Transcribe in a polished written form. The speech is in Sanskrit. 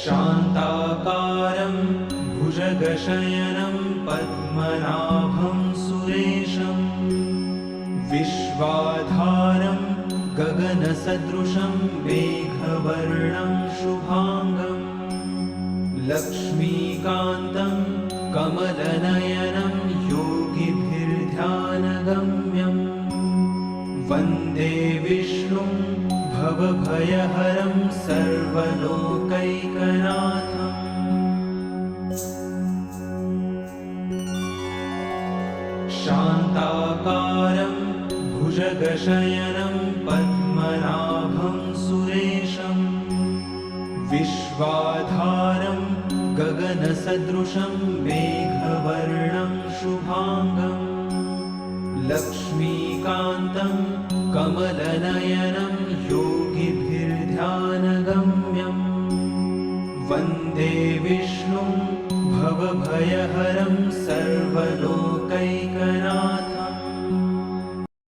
शान्ताकारं भुजगशयनं पद्मनाभं सुरेशं विश्वाधारं गगनसदृशं मेघवर्णं शुभाङ्गं लक्ष्मीकान्तं कमलनयनं योगिभिर्ध्यानगम्यं वन्दे विष्णुं भवभयहरं सर्वलोकैकनाथम्। शान्ताकारं भुजगशयनं पद्मनाभं सुरेशं विश्वाधारं गगनसदृशं मेघवर्णं शुभाङ्गं लक्ष्मीकान्तं कमलनयनं योगिभिर्ध्यानगम्यं वन्दे विष्णुं भवभयहरं सर्वलोकैकनाथम्।